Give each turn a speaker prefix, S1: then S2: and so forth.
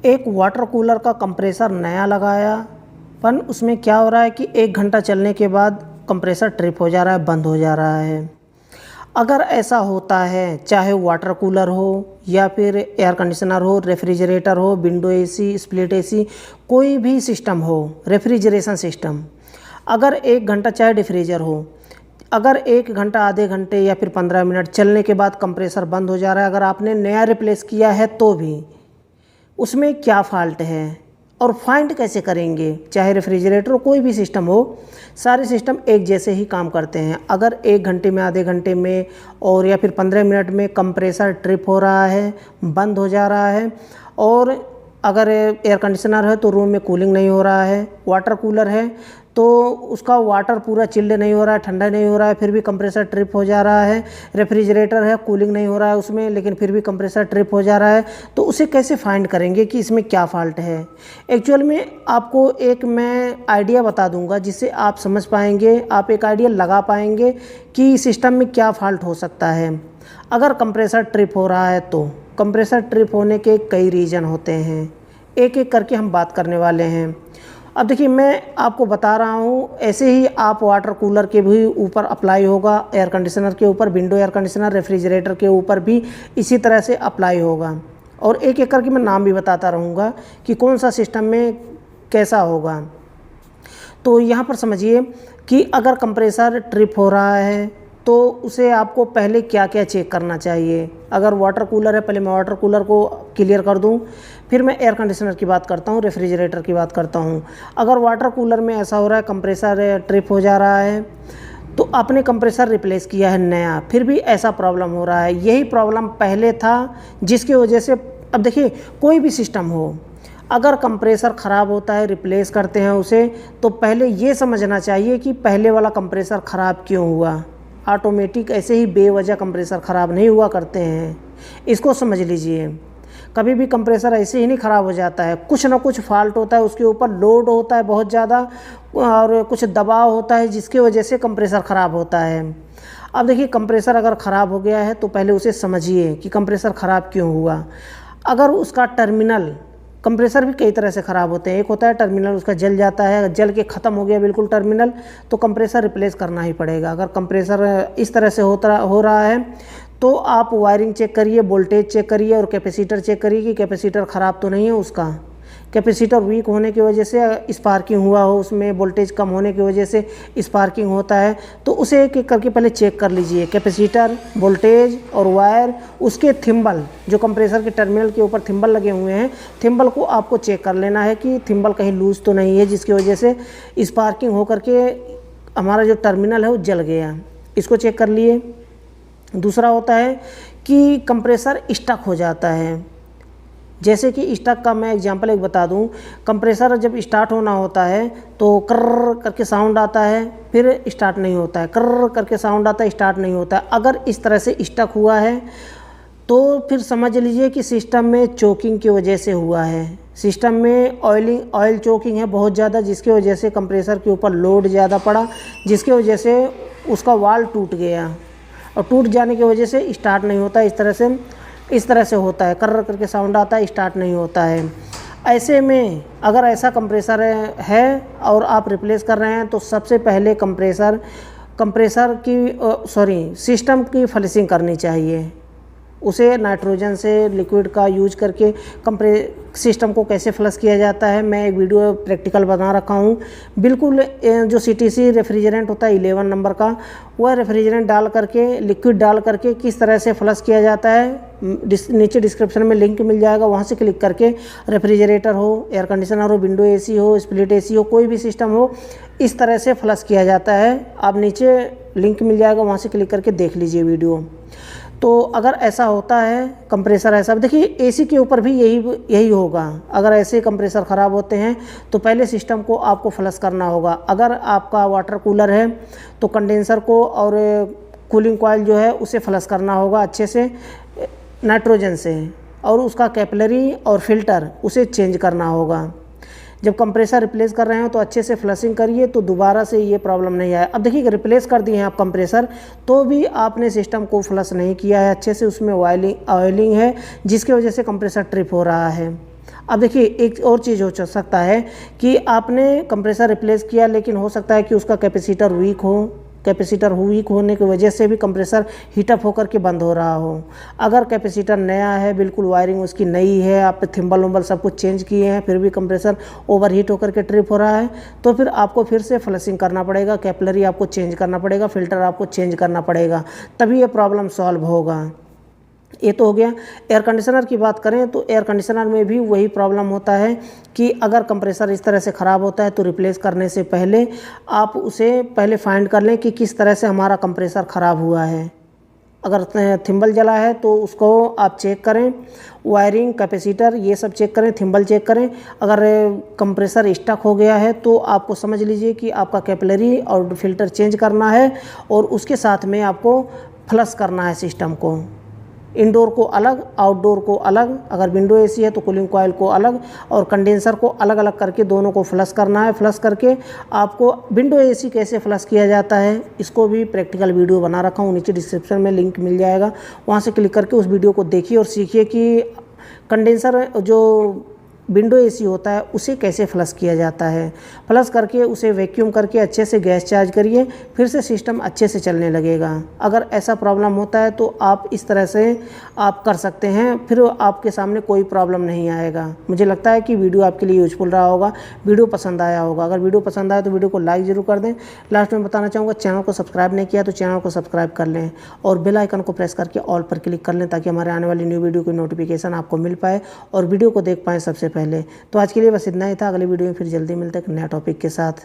S1: एक water cooler का compressor नया लगाया, पर उसमें क्या हो रहा है कि 1 घंटा चलने के बाद कंप्रेसर ट्रिप हो जा रहा है, बंद हो जा रहा है। अगर ऐसा होता है, चाहे वाटर कूलर हो या फिर एयर कंडीशनर हो, रेफ्रिजरेटर हो, विंडो एसी, स्प्लिट एसी, कोई भी सिस्टम हो, रेफ्रिजरेशन सिस्टम, अगर 1 घंटा चाहे डिफ्रीजर हो, अगर 1 घंटा, आधे घंटे या फिर 15 मिनट चलने के बाद कंप्रेसर बंद हो जा रहा है, अगर आपने नया रिप्लेस किया है तो भी उसमें क्या फ़ाल्ट है और फाइंड कैसे करेंगे। चाहे रेफ्रिजरेटर हो, कोई भी सिस्टम हो, सारे सिस्टम एक जैसे ही काम करते हैं। अगर 1 घंटे में, आधे घंटे में और या फिर 15 मिनट में कंप्रेसर ट्रिप हो रहा है, बंद हो जा रहा है, और अगर एयर कंडीशनर है तो रूम में कूलिंग नहीं हो रहा है, वाटर कूलर है तो उसका वाटर पूरा चिल्ड नहीं हो रहा है, ठंडा नहीं हो रहा है, फिर भी कंप्रेसर ट्रिप हो जा रहा है, रेफ्रिजरेटर है, कूलिंग नहीं हो रहा है उसमें, लेकिन फिर भी कंप्रेसर ट्रिप हो जा रहा है, तो उसे कैसे फाइंड करेंगे कि इसमें क्या फ़ाल्ट है। एक्चुअल में आपको एक मैं आइडिया बता दूंगा जिससे आप समझ पाएंगे, आप एक आइडिया लगा पाएंगे कि सिस्टम में क्या फ़ाल्ट हो सकता है। अगर कंप्रेसर ट्रिप हो रहा है तो कंप्रेसर ट्रिप होने के कई रीज़न होते हैं, एक एक करके हम बात करने वाले हैं। अब देखिए, मैं आपको बता रहा हूँ, ऐसे ही आप वाटर कूलर के भी ऊपर अप्लाई होगा, एयर कंडीशनर के ऊपर, विंडो एयर कंडीशनर, रेफ्रिजरेटर के ऊपर भी इसी तरह से अप्लाई होगा, और एक एक करके मैं नाम भी बताता रहूँगा कि कौन सा सिस्टम में कैसा होगा। तो यहाँ पर समझिए कि अगर कंप्रेसर ट्रिप हो रहा है तो उसे आपको पहले क्या क्या चेक करना चाहिए। अगर वाटर कूलर है, पहले मैं वाटर कूलर को क्लियर कर दूं, फिर मैं एयर कंडीशनर की बात करता हूं, रेफ्रिजरेटर की बात करता हूं। अगर वाटर कूलर में ऐसा हो रहा है, कंप्रेसर ट्रिप हो जा रहा है, तो आपने कंप्रेसर रिप्लेस किया है नया, फिर भी ऐसा प्रॉब्लम हो रहा है, यही प्रॉब्लम पहले था जिसकी वजह से, अब देखिए कोई भी सिस्टम हो, अगर कंप्रेसर ख़राब होता है, रिप्लेस करते हैं उसे, तो पहले ये समझना चाहिए कि पहले वाला कंप्रेसर ख़राब क्यों हुआ। ऑटोमेटिक ऐसे ही बेवजह कंप्रेसर ख़राब नहीं हुआ करते हैं, इसको समझ लीजिए। कभी भी कंप्रेसर ऐसे ही नहीं ख़राब हो जाता है, कुछ ना कुछ फॉल्ट होता है, उसके ऊपर लोड होता है बहुत ज़्यादा, और कुछ दबाव होता है जिसकी वजह से कंप्रेसर ख़राब होता है। अब देखिए, कंप्रेसर अगर ख़राब हो गया है तो पहले उसे समझिए कि कंप्रेसर ख़राब क्यों हुआ। अगर उसका टर्मिनल, कंप्रेसर भी कई तरह से ख़राब होते हैं, एक होता है टर्मिनल उसका जल जाता है, जल के ख़त्म हो गया बिल्कुल टर्मिनल, तो कंप्रेसर रिप्लेस करना ही पड़ेगा। अगर कंप्रेसर इस तरह से हो रहा है तो आप वायरिंग चेक करिए, वोल्टेज चेक करिए और कैपेसिटर चेक करिए कि कैपेसिटर ख़राब तो नहीं है उसका। कैपेसिटर वीक होने की वजह से स्पार्किंग हुआ हो, उसमें वोल्टेज कम होने की वजह से स्पार्किंग होता है, तो उसे एक एक करके पहले चेक कर लीजिए। कैपेसिटर, वोल्टेज और वायर, उसके थिम्बल, जो कंप्रेसर के टर्मिनल के ऊपर थिम्बल लगे हुए हैं, थिम्बल को आपको चेक कर लेना है कि थिम्बल कहीं लूज़ तो नहीं है जिसकी वजह से स्पार्किंग हो करके हमारा जो टर्मिनल है वो जल गया, इसको चेक कर लिए। दूसरा होता है कि कंप्रेसर स्टक हो जाता है, जैसे कि स्टक का मैं एग्जांपल एक बता दूं। कंप्रेसर जब स्टार्ट होना होता है तो कर्र करके साउंड आता है, फिर स्टार्ट नहीं होता है, कर्र करके साउंड आता है, स्टार्ट नहीं होता है। अगर इस तरह से स्टक हुआ है तो फिर समझ लीजिए कि सिस्टम में चोकिंग की वजह से हुआ है, सिस्टम में ऑयल चोकिंग है बहुत ज़्यादा, जिसकी वजह से कंप्रेसर के ऊपर लोड ज़्यादा पड़ा, जिसकी वजह से उसका वाल्व टूट गया, और टूट जाने की वजह से स्टार्ट नहीं होता। इस तरह से होता है, कर्र करके साउंड आता है, स्टार्ट नहीं होता है। ऐसे में अगर ऐसा कंप्रेसर है और आप रिप्लेस कर रहे हैं तो सबसे पहले सिस्टम की फ्लशिंग करनी चाहिए। उसे नाइट्रोजन से लिक्विड का यूज करके सिस्टम को कैसे फ्लश किया जाता है, मैं एक वीडियो प्रैक्टिकल बना रखा हूँ। बिल्कुल जो CTC रेफ्रिजरेंट होता है 11 नंबर का, वह रेफ्रिजरेंट डाल करके, लिक्विड डाल करके किस तरह से फ्लश किया जाता है, नीचे डिस्क्रिप्शन में लिंक मिल जाएगा, वहाँ से क्लिक करके रेफ्रिजरेटर हो, एयर कंडीशनर हो, विंडो AC हो, स्प्लिट AC हो, कोई भी सिस्टम हो, इस तरह से फ्लश किया जाता है। आप नीचे लिंक मिल जाएगा, वहाँ से क्लिक करके देख लीजिए वीडियो। तो अगर ऐसा होता है कंप्रेसर ऐसा, देखिए AC के ऊपर भी यही होगा। अगर ऐसे कंप्रेसर ख़राब होते हैं तो पहले सिस्टम को आपको फ्लश करना होगा। अगर आपका वाटर कूलर है तो कंडेंसर को और कूलिंग कॉइल जो है उसे फ्लश करना होगा अच्छे से नाइट्रोजन से, और उसका कैपिलरी और फिल्टर उसे चेंज करना होगा। जब कंप्रेसर रिप्लेस कर रहे हैं तो अच्छे से फ्लशिंग करिए तो दोबारा से ये प्रॉब्लम नहीं आए। अब देखिए, रिप्लेस कर दिए हैं आप कंप्रेसर, तो भी आपने सिस्टम को फ्लश नहीं किया है अच्छे से, उसमें ऑयलिंग है जिसकी वजह से कंप्रेसर ट्रिप हो रहा है। अब देखिए एक और चीज़ हो सकता है कि आपने कंप्रेसर रिप्लेस किया, लेकिन हो सकता है कि उसका कैपेसिटर वीक हो। कैपेसिटर वीक होने की वजह से भी कंप्रेसर हीटअप होकर के बंद हो रहा हो। अगर कैपेसिटर नया है, बिल्कुल वायरिंग उसकी नई है, आप थिम्बल वम्बल सब कुछ चेंज किए हैं, फिर भी कंप्रेसर ओवरहीट होकर के ट्रिप हो रहा है, तो फिर आपको फिर से फ्लशिंग करना पड़ेगा, कैपिलरी आपको चेंज करना पड़ेगा, फिल्टर आपको चेंज करना पड़ेगा, तभी ये प्रॉब्लम सॉल्व होगा। ये तो हो गया। एयर कंडीशनर की बात करें तो एयर कंडीशनर में भी वही प्रॉब्लम होता है कि अगर कंप्रेसर इस तरह से ख़राब होता है तो रिप्लेस करने से पहले आप उसे पहले फाइंड कर लें कि किस तरह से हमारा कंप्रेसर ख़राब हुआ है। अगर थिम्बल जला है तो उसको आप चेक करें, वायरिंग, कैपेसिटर ये सब चेक करें, थिम्बल चेक करें। अगर कंप्रेसर स्टक हो गया है तो आपको समझ लीजिए कि आपका कैपिलरी और फिल्टर चेंज करना है, और उसके साथ में आपको फ्लश करना है सिस्टम को। इंडोर को अलग, आउटडोर को अलग, अगर विंडो एसी है तो कूलिंग कॉइल को अलग, और कंडेंसर को अलग अलग करके दोनों को फ्लश करना है। फ्लश करके आपको विंडो एसी कैसे फ्लश किया जाता है इसको भी प्रैक्टिकल वीडियो बना रखा हूँ, नीचे डिस्क्रिप्शन में लिंक मिल जाएगा, वहाँ से क्लिक करके उस वीडियो को देखिए और सीखिए कि कंडेंसर जो विंडो एसी होता है उसे कैसे फ्लश किया जाता है। फ्लश करके उसे वैक्यूम करके अच्छे से गैस चार्ज करिए, फिर से सिस्टम अच्छे से चलने लगेगा। अगर ऐसा प्रॉब्लम होता है तो आप इस तरह से आप कर सकते हैं, फिर आपके सामने कोई प्रॉब्लम नहीं आएगा। मुझे लगता है कि वीडियो आपके लिए यूजफुल रहा होगा, वीडियो पसंद आया होगा। अगर वीडियो पसंद आया तो वीडियो को लाइक ज़रूर कर दें। लास्ट में बताना चाहूँगा, चैनल को सब्सक्राइब नहीं किया तो चैनल को सब्सक्राइब कर लें, और बेल आइकन को प्रेस करके ऑल पर क्लिक कर लें, ताकि हमारे आने वाली न्यू वीडियो की नोटिफिकेशन आपको मिल पाए और वीडियो को देख पाएँ सबसे पहले। तो आज के लिए बस इतना ही था। अगली वीडियो में फिर जल्दी मिलते हैं एक नया टॉपिक के साथ।